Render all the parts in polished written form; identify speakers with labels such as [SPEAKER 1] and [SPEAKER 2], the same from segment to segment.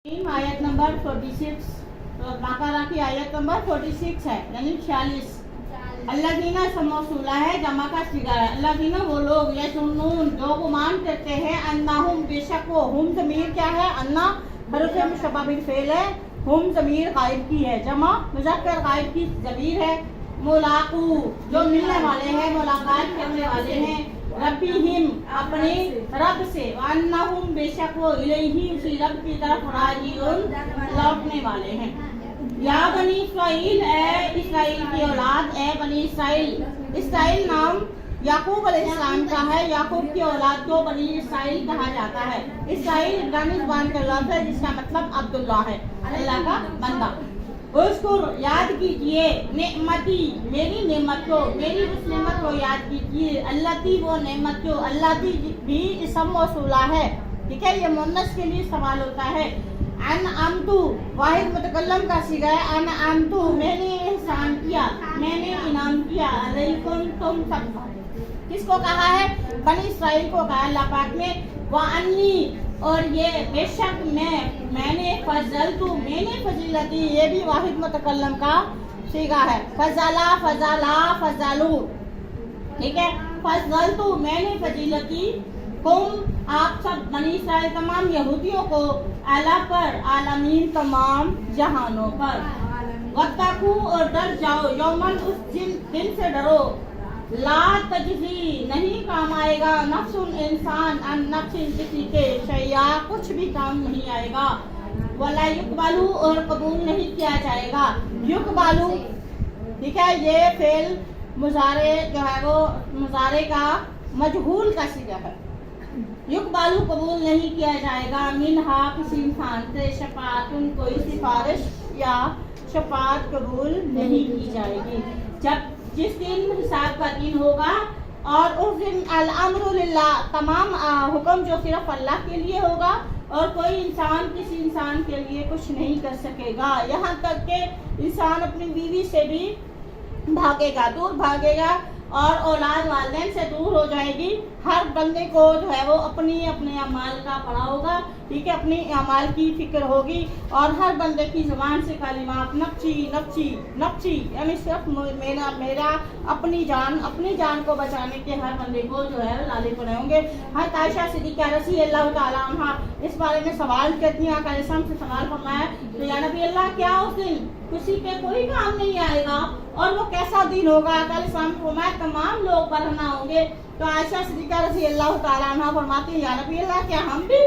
[SPEAKER 1] आयत नंबर 46 बकरा की आयत नंबर 46 है यानी 46। अल्लादीना समौसूला है, जमा का सिगा है। अल्लादीना वो लोग या सुन्नून जो गुमान करते हैं, अन्नाहुम बेशक वो, हुम ज़मीर क्या है, अन्ना हरफ मुशब्बह फेल है, हुम ज़मीर गायब की है, जमा मुज़क्कर गायब की ज़मीर है। मुलाकू जो मिलने वाले हैं, मुलाकात करने वाले हैं, रब्बिहिम अपने रब से, अन्नहुम बेशक वो इलैही उसी रब की तरफ राजिऊन लौटने वाले हैं। या बनी इस्राइल ए इस्राइल की औलाद, ए बनी इस्राइल। इस्राइल नाम याकूब अलैहिस्सलाम का है, याकूब की औलाद को बनी इस्राइल कहा जाता है। इस्राइल इब्रानी ज़ुबान का लफ्ज़ है जिसका मतलब अब्दुल्ला है, अल्लाह का बंदा। उसकुर याद कीजिए, नेमती मेरी नेमत को, मेरी उस नेमत को याद कीजिए, अल्लाती वो नेमत जो, अल्लाती भी इसम मौसूला है, ठीक है, ये मुन्नस के लिए सवाल होता है। अन आमतू वाहिद मुतकल्लम का सीगा है, अन आमतू मैंने एहसान किया, मैंने इनाम किया, अलैकुम तुम सब, किसको कहा है, बनी इस्राइल को कहा अल्लाह पाक ने। वानी और ये बेशक मैंने फजल तू, मैंने फजीलती, ये भी वाहिद मुतकल्लम का सीगा है। फजला फजला फजलू, ठीक है, फजल तू मैंने फजीलती कुम आप सब बनी इस्राइल तमाम यहूदियों को, अला पर आलमीन तमाम जहानों पर। वत्तकू और डर जाओ, यौमन उस दिन से डरो, ला तजज़ी नहीं काम आएगा, नफ्सुन इंसान अन नफ्सिन किसी के, शैया कुछ भी काम नहीं आएगा, वला युकबालू और कबूल नहीं किया जाएगा। युकबालू, ठीक है, ये फेल मुजारे जो है वो मुजारे का मजहूल का सीगा है। युकबालू कबूल नहीं किया जाएगा, मिनहा किसी इंसान से, शफाअतुन कोई सिफारिश या शफाअत कबूल नहीं की जाएगी। जब जिस दिन हिसाब का दिन होगा और उस दिन अल-अम्रु लिल्लाह, तमाम हुक्म जो सिर्फ अल्लाह के लिए होगा और कोई इंसान किसी इंसान के लिए कुछ नहीं कर सकेगा, यहाँ तक कि इंसान अपनी बीवी से भी भागेगा, दूर भागेगा और औलाद वालिदैन से दूर हो जाएगी। हर बंदे को जो है वो अपने अमाल का पड़ा होगा, ठीक है, अपनी अमाल की फिक्र होगी और हर बंदे की जुबान से कलिमात नफ्सी नफ्सी नफ्सी यानी सिर्फ मेरा अपनी जान को बचाने के हर बंदे को जो है लाले पड़े होंगे। हर आयशा सिद्दीक़ा रज़ी अल्लाह तआला अन्हा इस बारे में सवाल करती हैं, आका अलैहिस्सलाम से सवाल फरमाया, तो या नबी अल्लाह क्या उस दिन किसी पे कोई काम नहीं आएगा और वो कैसा दिन होगा? आका अलैहिस्सलाम फरमाया तमाम लोग बरहना होंगे। तो आयशा सिद्दीक़ा रज़ी अल्लाह तआला अन्हा फरमाती है, या नबी अल्लाह क्या हम भी,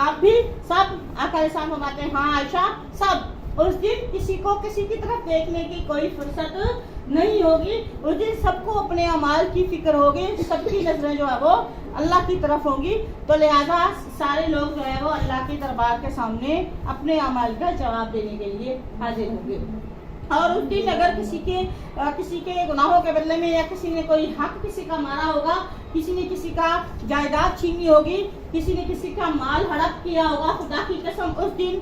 [SPEAKER 1] आप भी, सब? आका अलैहिस्सलाम फरमाते हैं हाँ आयशा सब। उस दिन किसी को किसी की तरफ देखने की कोई फुर्सत नहीं होगी, उस दिन सबको अपने अमाल की फिक्र होगी, सबकी नजरें जो है वो अल्लाह की तरफ होंगी। तो लिहाजा सारे लोग जो है वो अल्लाह के दरबार के सामने अपने अमाल का जवाब देने के लिए हाजिर होंगे। और उस दिन अगर किसी के गुनाहों के बदले में या किसी ने कोई हक किसी का मारा होगा, किसी ने किसी का जायदाद छीनी होगी, किसी ने किसी का माल हड़प किया होगा, खुदा की कसम उस दिन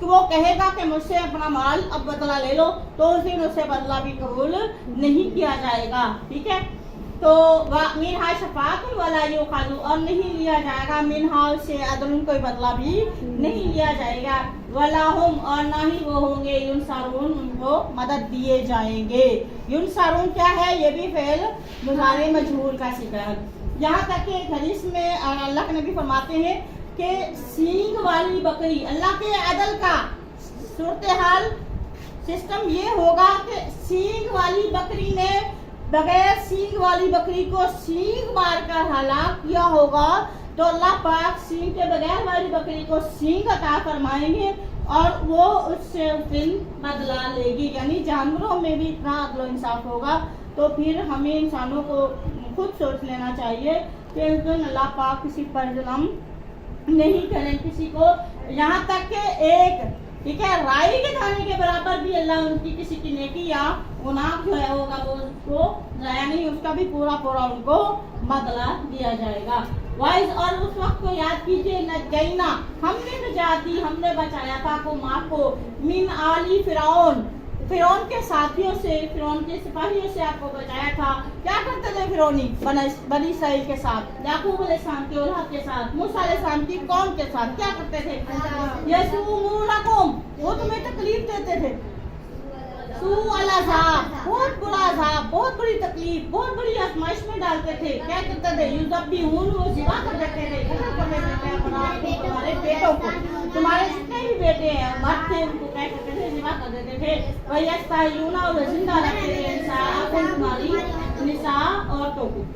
[SPEAKER 1] वो कहेगा कि मुझसे अपना माल अब बदला ले लो, तो उस दिन उसे बदला भी कबूल नहीं किया जाएगा, ठीक है। तो मिनहा शफाअतुन वला युखाज़ु, और नहीं लिया जाएगा मिनहा से अदलन, कोई बदला भी नहीं लिया जाएगा। वला हुम और ना ही वो होंगे युनसारून, उनको मदद दिए जाएंगे। युनसारून क्या है? ये भी फेल मुज़ारे मजहूल का सीगा है। यहाँ तक कि एक हदीस में अल्लाह के नबी फरमाते हैं कि सींग वाली बकरी, अल्लाह के अदल का सूरत हाल सिस्टम ये होगा कि सींग वाली बकरी ने बगैर सींग वाली बकरी को सींग मार कर हलाक किया होगा, तो अल्लाह पाक सींग के बगैर वाली बकरी को सींग अता फरमाएंगे और वो उससे उस दिन बदला लेगी। यानी जानवरों में भी इतना अदल इंसाफ होगा। तो फिर हमें इंसानों को खुद सोच लेना चाहिए कि उस दिन अल्लाह पाक किसी पर जुल्म नहीं करें किसी को, यहाँ तक कि एक, ठीक है, राई के दाने के बराबर भी अल्लाह उनकी किसी की नेकी या गुनाह जो है होगा वो उसको जाया नहीं, उसका भी पूरा उनको बदला दिया जाएगा। वाइज और उस वक्त को याद कीजिए, नजैना हमने नजात दी, हमने बचाया था को माँ को, मिन आली फिरौन फिरौन के साथियों से, फिरौन के सिपाहियों से आपको बचाया था। क्या करते थे फिरौनी बनी इसराइल के साथ, याकूब अलैहिस्सलाम की औलाद के साथ, मूसा अलैहिस्सलाम की कौम के साथ क्या करते थे? यसुमूनकुम, वो तुम्हें तकलीफ देते थे। सुअल अज़ाब, बहुत बुरा अज़ाब, बहुत बड़ी तकलीफ, बहुत बड़ी आजमाइश में डालते थे। क्या करते थे? युज़ब्बिहून, वो ज़िबा कर देते थे, कत्ल कर देते थे तुम्हारे बेटों को। तुम्हारे जितने भी बेटे हैं मर्द थे उनको क्या करते थे? ज़िबा कर देते थे। वयस्तहयून, और जिंदा रखते थे निसाअकुम, तुम्हारी निसा औरतों को,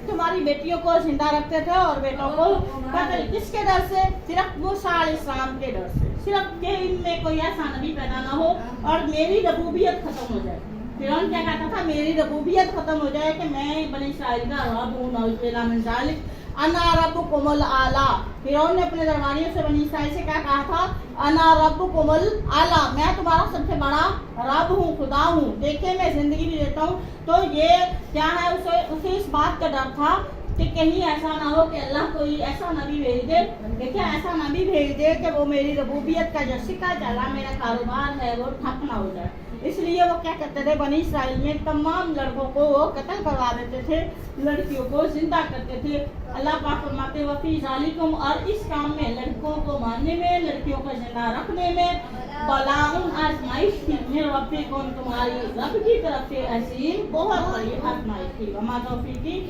[SPEAKER 1] तुम्हारी बेटियों को जिंदा रखते थे और बेटों को कत्ल। किसके डर से? सिर्फ मूसा अलैहिस्सलाम के डर से, सिर्फ कि इनमें कोई ऐसा नबी पैदा ना हो और मेरी रबूबियत खत्म हो जाए। फिरौन क्या कहता था? मेरी रबूबियत खत्म हो जाए कि मैं बनी इसराइल का रब हूँ, नऊज़ुबिल्लाह मिन ज़ालिक, अना रब्बुकुमुल आला। फिरौन ने अपने दरबारियों से बनी इसराइल से क्या कहा था? अना रब्बुकुमुल आला, मैं तुम्हारा सबसे बड़ा रब हूँ, खुदा हूँ। देखिए मैं जिंदगी भी देता हूँ। तो ये क्या है, उसे इस बात का डर था कि कहीं ऐसा ना हो कि अल्लाह कोई ऐसा नबी भेज दे, देखिए ऐसा नबी भेज दे कि वो मेरी रबूबियत का जो सिक्का चला, मेरा कारोबार है वो ठप ना हो जाए। इसलिए वो क्या करते थे? बनी इसराइल में तमाम लड़कों को वो कत्ल करवा देते थे, लड़कियों को जिंदा करते थे। अल्लाह पाक फरमाते वफी ज़ालिकुम, और इस काम में, लड़कों को मारने में, लड़कियों को जिंदा रखने में, बलाउन, आजमाइश थी, मेरे रब्बिकुम, तुम्हारी रब की तरफ से अजीम, बहुत बड़ी आजमाइश थी। वमा तौफीकी